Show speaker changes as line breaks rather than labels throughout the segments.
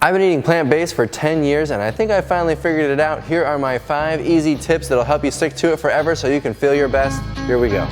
I've been eating plant-based for 10 years and I think I finally figured it out. Here are my 5 easy tips that'll help you stick to it forever so you can feel your best. Here we go.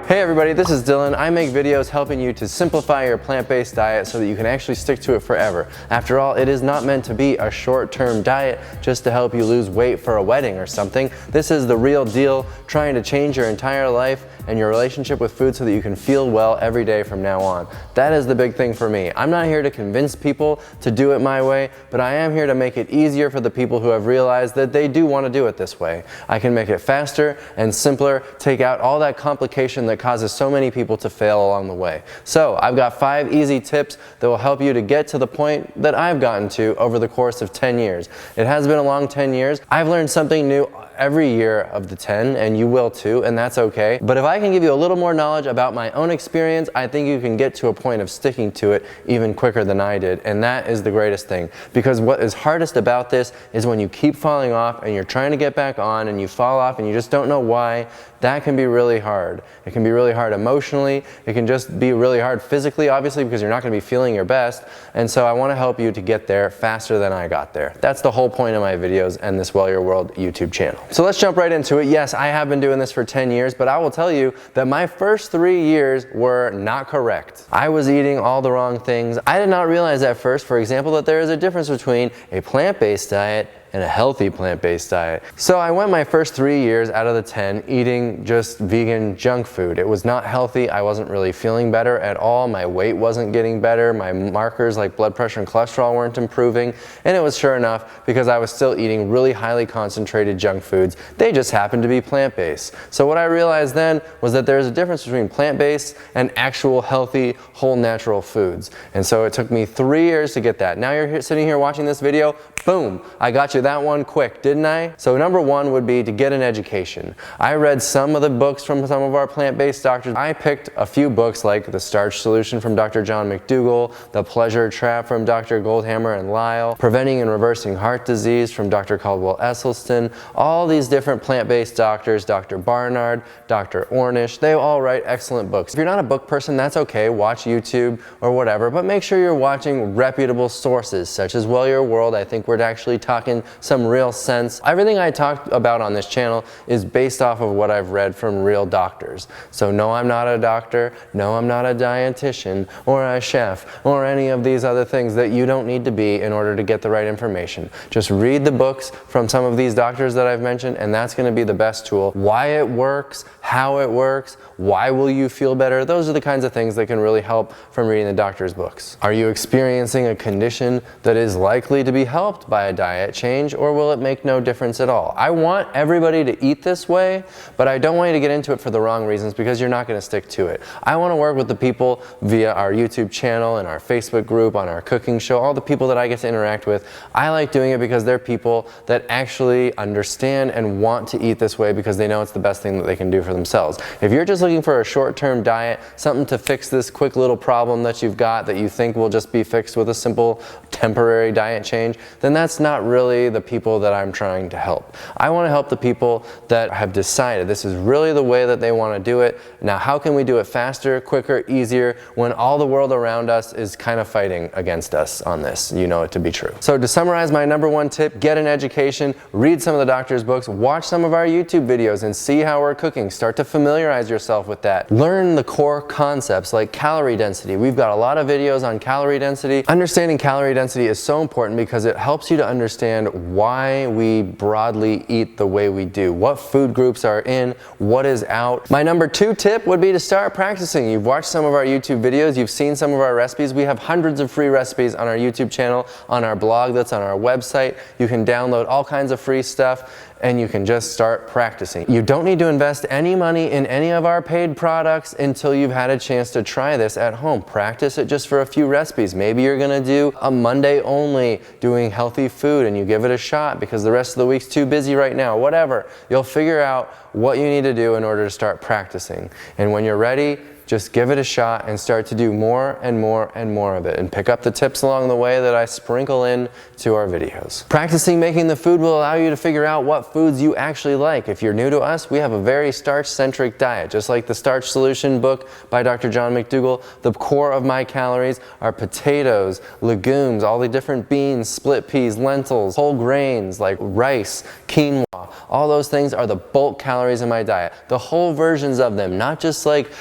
Hey everybody, this is Dylan. I make videos helping you to simplify your plant-based diet so that you can actually stick to it forever. After all, it is not meant to be a short-term diet just to help you lose weight for a wedding or something. This is the real deal, trying to change your entire life and your relationship with food so that you can feel well every day from now on. That is the big thing for me. I'm not here to convince people to do it my way, but I am here to make it easier for the people who have realized that they do want to do it this way. I can make it faster and simpler, take out all that complication that causes so many people to fail along the way. So I've got 5 easy tips that will help you to get to the point that I've gotten to over the course of 10 years. It has been a long 10 years. I've learned something new every year of the 10, and you will too, and that's okay. But if I can give you a little more knowledge about my own experience, I think you can get to a point of sticking to it even quicker than I did, and that is the greatest thing. Because what is hardest about this is when you keep falling off and you're trying to get back on and you fall off and you just don't know why. That can be really hard. It can be really hard emotionally. It can just be really hard physically, obviously, because you're not going to be feeling your best. And so I want to help you to get there faster than I got there. That's the whole point of my videos and this Well Your World YouTube channel. So let's jump right into it. Yes, I have been doing this for 10 years, but I will tell you that my first 3 years were not correct. I was eating all the wrong things. I did not realize at first, for example, that there is a difference between a plant-based diet and a healthy plant-based diet. So I went my first 3 years out of the 10 eating just vegan junk food. It was not healthy. I wasn't really feeling better at all. My weight wasn't getting better. My markers like blood pressure and cholesterol weren't improving. And it was sure enough because I was still eating really highly concentrated junk foods. They just happened to be plant-based. So what I realized then was that there's a difference between plant-based and actual healthy, whole natural foods. And so it took me 3 years to get that. Now you're sitting here watching this video, boom, I got you that one quick, didn't I? So number 1 would be to get an education. I read some of the books from some of our plant-based doctors. I picked a few books like The Starch Solution from Dr. John McDougall, The Pleasure Trap from Dr. Goldhammer and Lyle, Preventing and Reversing Heart Disease from Dr. Caldwell Esselstyn, all these different plant-based doctors, Dr. Barnard, Dr. Ornish, they all write excellent books. If you're not a book person, that's okay, watch YouTube or whatever, but make sure you're watching reputable sources such as Well Your World. I think we're actually talking some real sense. Everything I talk about on this channel is based off of what I've read from real doctors. So no, I'm not a doctor, no, I'm not a dietitian or a chef or any of these other things that you don't need to be in order to get the right information. Just read the books from some of these doctors that I've mentioned, and that's going to be the best tool. Why it works, how it works, why will you feel better? Those are the kinds of things that can really help from reading the doctor's books. Are you experiencing a condition that is likely to be helped by a diet change, or will it make no difference at all? I want everybody to eat this way, but I don't want you to get into it for the wrong reasons because you're not going to stick to it. I want to work with the people via our YouTube channel and our Facebook group, on our cooking show, all the people that I get to interact with. I like doing it because they're people that actually understand and want to eat this way because they know it's the best thing that they can do for themselves. If you're just looking for a short-term diet, something to fix this quick little problem that you've got that you think will just be fixed with a simple temporary diet change, then that's not really the people that I'm trying to help. I want to help the people that have decided this is really the way that they want to do it. Now, how can we do it faster, quicker, easier when all the world around us is kind of fighting against us on this? You know it to be true. So to summarize my number 1 tip, get an education, read some of the doctor's books, watch some of our YouTube videos and see how we're cooking. Start to familiarize yourself with that. Learn the core concepts like calorie density. We've got a lot of videos on calorie density. Understanding calorie density is so important because it helps you to understand why we broadly eat the way we do, what food groups are in, what is out. My number 2 tip would be to start practicing. You've watched some of our YouTube videos, you've seen some of our recipes. We have hundreds of free recipes on our YouTube channel, on our blog that's on our website. You can download all kinds of free stuff and you can just start practicing. You don't need to invest any money in any of our paid products until you've had a chance to try this at home. Practice it just for a few recipes. Maybe you're gonna do a Monday only doing healthy food and you give it a shot because the rest of the week's too busy right now. Whatever. You'll figure out what you need to do in order to start practicing. And when you're ready, just give it a shot and start to do more and more and more of it, and pick up the tips along the way that I sprinkle in to our videos. Practicing making the food will allow you to figure out what foods you actually like. If you're new to us, we have a very starch-centric diet. Just like the Starch Solution book by Dr. John McDougall, the core of my calories are potatoes, legumes, all the different beans, split peas, lentils, whole grains like rice, quinoa. All those things are the bulk calories in my diet. The whole versions of them, not just like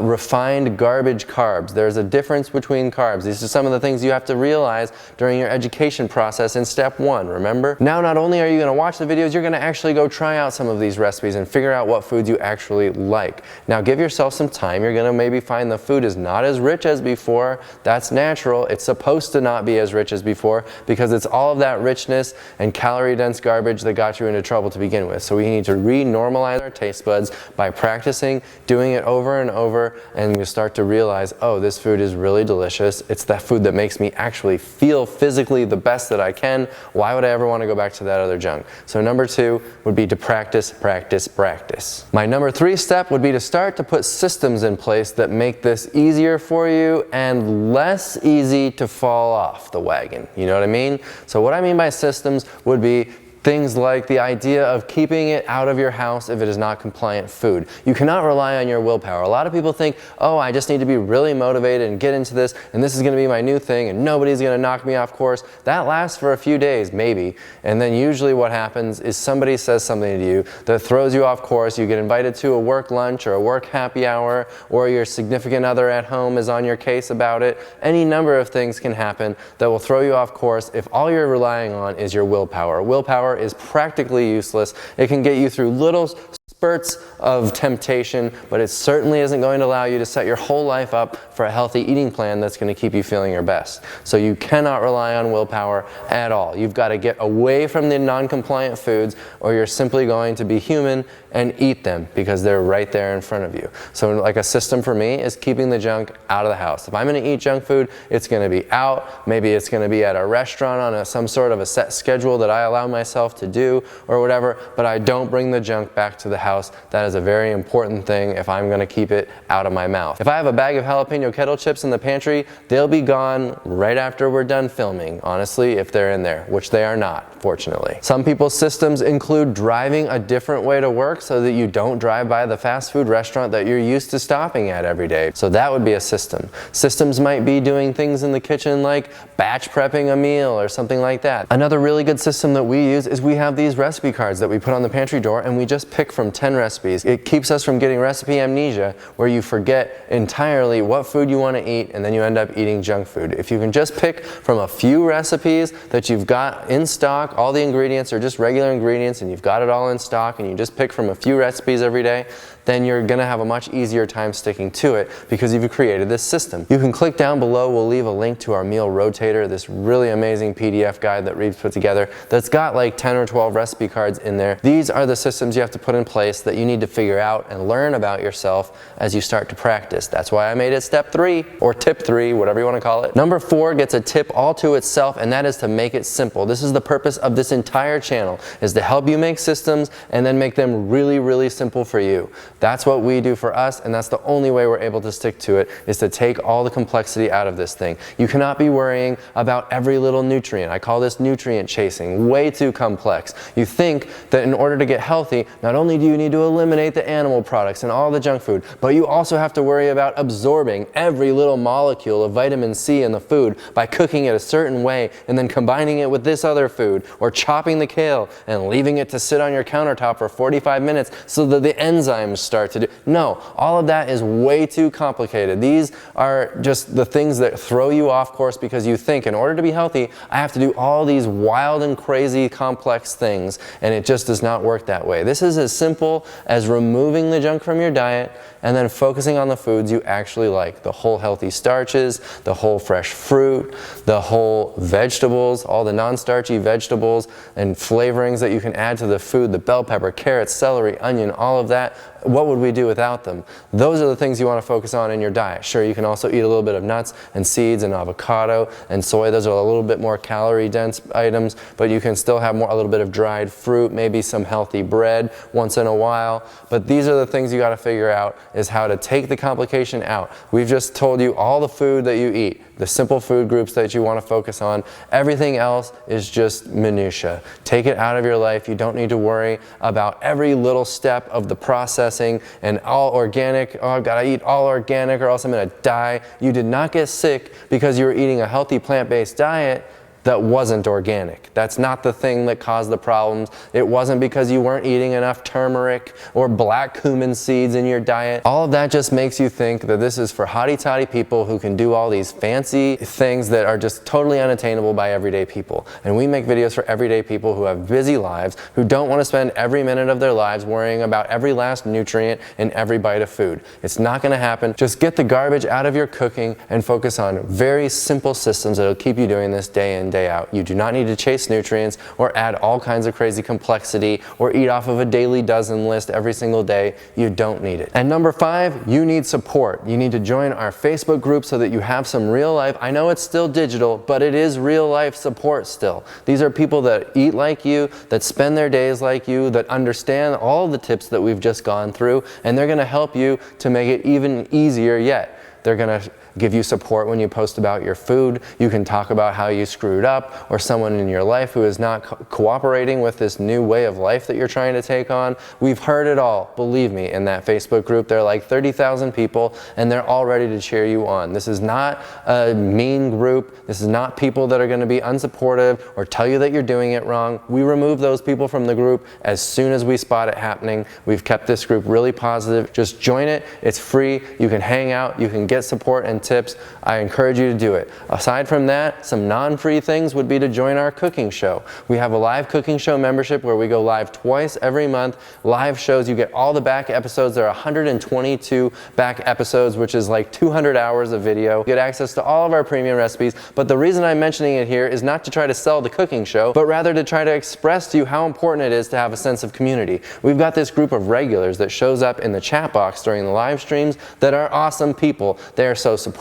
refined garbage carbs. There's a difference between carbs. These are some of the things you have to realize during your education process in step 1, remember? Now, not only are you going to watch the videos, you're going to actually go try out some of these recipes and figure out what foods you actually like. Now, give yourself some time. You're going to maybe find the food is not as rich as before. That's natural. It's supposed to not be as rich as before because it's all of that richness and calorie-dense garbage that got you into trouble to begin with. So we need to re-normalize our taste buds by practicing, doing it over and over, and we start to realize, oh, this food is really delicious. It's that food that makes me actually feel physically the best that I can. Why would I ever want to go back to that other junk? So number 2 would be to practice, practice, practice. My number 3 step would be to start to put systems in place that make this easier for you and less easy to fall off the wagon. You know what I mean? So what I mean by systems would be things like the idea of keeping it out of your house if it is not compliant food. You cannot rely on your willpower. A lot of people think, oh, I just need to be really motivated and get into this, and this is going to be my new thing, and nobody's going to knock me off course. That lasts for a few days, maybe, and then usually what happens is somebody says something to you that throws you off course. You get invited to a work lunch or a work happy hour, or your significant other at home is on your case about it. Any number of things can happen that will throw you off course if all you're relying on is your willpower. Willpower is practically useless. It can get you through little spurts of temptation, but it certainly isn't going to allow you to set your whole life up for a healthy eating plan that's going to keep you feeling your best. So you cannot rely on willpower at all. You've got to get away from the non-compliant foods, or you're simply going to be human and eat them because they're right there in front of you. So like a system for me is keeping the junk out of the house. If I'm going to eat junk food, it's going to be out. Maybe it's going to be at a restaurant on some sort of a set schedule that I allow myself to do or whatever, but I don't bring the junk back to the house. That is a very important thing if I'm going to keep it out of my mouth. If I have a bag of jalapeno kettle chips in the pantry, they'll be gone right after we're done filming, honestly, if they're in there, which they are not, fortunately. Some people's systems include driving a different way to work so that you don't drive by the fast food restaurant that you're used to stopping at every day. So that would be a system. Systems might be doing things in the kitchen like batch prepping a meal or something like that. Another really good system that we use is we have these recipe cards that we put on the pantry door, and we just pick from 10 recipes. It keeps us from getting recipe amnesia, where you forget entirely what food you want to eat and then you end up eating junk food. If you can just pick from a few recipes that you've got in stock, all the ingredients are just regular ingredients and you've got it all in stock, and you just pick from a few recipes every day, then you're going to have a much easier time sticking to it because you've created this system. You can click down below. We'll leave a link to our meal rotator, this really amazing PDF guide that Reeves put together that's got like 10 or 12 recipe cards in there. These are the systems you have to put in place that you need to figure out and learn about yourself as you start to practice. That's why I made it step 3 or tip 3, whatever you want to call it. Number 4 gets a tip all to itself, and that is to make it simple. This is the purpose of this entire channel, is to help you make systems and then make them really, really simple for you. That's what we do for us, and that's the only way we're able to stick to it, is to take all the complexity out of this thing. You cannot be worrying about every little nutrient. I call this nutrient chasing. Way too complex. You think that in order to get healthy, not only do you need to eliminate the animal products and all the junk food, but you also have to worry about absorbing every little molecule of vitamin C in the food by cooking it a certain way and then combining it with this other food, or chopping the kale and leaving it to sit on your countertop for 45 minutes so that the enzymes start to do. No, all of that is way too complicated. These are just the things that throw you off course because you think, in order to be healthy, I have to do all these wild and crazy complex things, and it just does not work that way. This is as simple as removing the junk from your diet and then focusing on the foods you actually like. The whole healthy starches, the whole fresh fruit, the whole vegetables, all the non-starchy vegetables and flavorings that you can add to the food, the bell pepper, carrots, celery, onion, all of that. what would we do without them? Those are the things you want to focus on in your diet. Sure, you can also eat a little bit of nuts and seeds and avocado and soy. Those are a little bit more calorie dense items, but you can still have a little bit of dried fruit, maybe some healthy bread once in a while. But these are the things you got to figure out, is how to take the complication out. We've just told you all the food that you eat, the simple food groups that you want to focus on. Everything else is just minutia. Take it out of your life. You don't need to worry about every little step of the processing and all organic. Oh, I've got to eat all organic or else I'm going to die. You did not get sick because you were eating a healthy plant-based diet that wasn't organic. That's not the thing that caused the problems. It wasn't because you weren't eating enough turmeric or black cumin seeds in your diet. All of that just makes you think that this is for hotty-toddy people who can do all these fancy things that are just totally unattainable by everyday people. And we make videos for everyday people who have busy lives, who don't want to spend every minute of their lives worrying about every last nutrient in every bite of food. It's not going to happen. Just get the garbage out of your cooking and focus on very simple systems that'll keep you doing this day in, day out. You do not need to chase nutrients or add all kinds of crazy complexity or eat off of a daily dozen list every single day. You don't need it. And number 5, you need support. You need to join our Facebook group so that you have some real life, I know it's still digital, but it is real life support still. These are people that eat like you, that spend their days like you, that understand all the tips that we've just gone through, and they're going to help you to make it even easier yet. They're going to give you support when you post about your food. You can talk about how you screwed up, or someone in your life who is not cooperating with this new way of life that you're trying to take on. We've heard it all, believe me, in that Facebook group. There are like 30,000 people, and they're all ready to cheer you on. This is not a mean group. This is not people that are going to be unsupportive or tell you that you're doing it wrong. We remove those people from the group as soon as we spot it happening. We've kept this group really positive. Just join it. It's free. You can hang out. You can get support and tips. I encourage you to do it. Aside from that, some non-free things would be to join our cooking show. We have a live cooking show membership where we go live twice every month. Live shows, you get all the back episodes. There are 122 back episodes, which is like 200 hours of video. You get access to all of our premium recipes. But the reason I'm mentioning it here is not to try to sell the cooking show, but rather to try to express to you how important it is to have a sense of community. We've got this group of regulars that shows up in the chat box during the live streams that are awesome people. They are so supportive.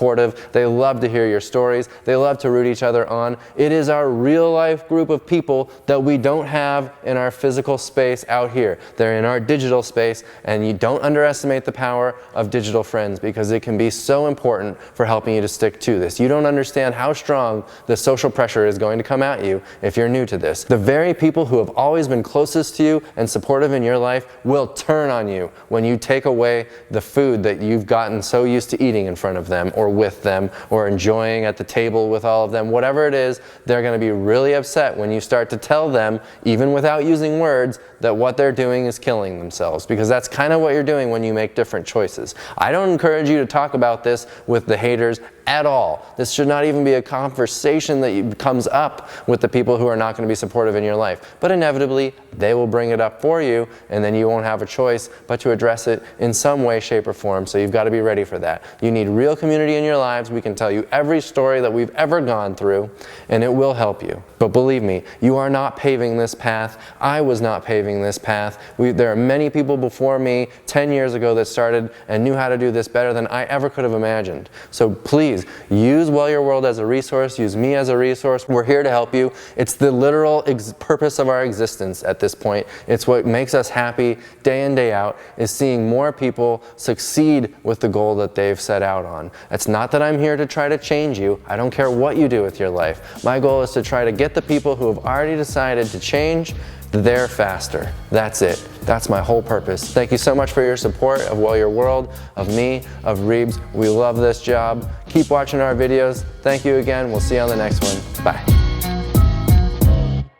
They love to hear your stories. They love to root each other on. It is our real life group of people that we don't have in our physical space out here. They're in our digital space, and you don't underestimate the power of digital friends, because it can be so important for helping you to stick to this. You don't understand how strong the social pressure is going to come at you if you're new to this. The very people who have always been closest to you and supportive in your life will turn on you when you take away the food that you've gotten so used to eating in front of them, or with them, or enjoying at the table with all of them. Whatever it is, they're going to be really upset when you start to tell them, even without using words, that what they're doing is killing themselves, because that's kind of what you're doing when you make different choices. I don't encourage you to talk about this with the haters at all. This should not even be a conversation that comes up with the people who are not going to be supportive in your life. But inevitably, they will bring it up for you, and then you won't have a choice but to address it in some way, shape, or form. So you've got to be ready for that. You need real community in your lives. We can tell you every story that we've ever gone through, and it will help you. But believe me, you are not paving this path. I was not paving this path. There are many people before me 10 years ago that started and knew how to do this better than I ever could have imagined. So please, use Well Your World as a resource. Use me as a resource. We're here to help you. It's the literal purpose of our existence at this point. It's what makes us happy day in, day out, is seeing more people succeed with the goal that they've set out on. It's not that I'm here to try to change you. I don't care what you do with your life. My goal is to try to get the people who have already decided to change there faster. That's it. That's my whole purpose. Thank you so much for your support of Well Your World, of me, of Reebs. We love this job. Keep watching our videos. Thank you again. We'll see you on the next one. Bye.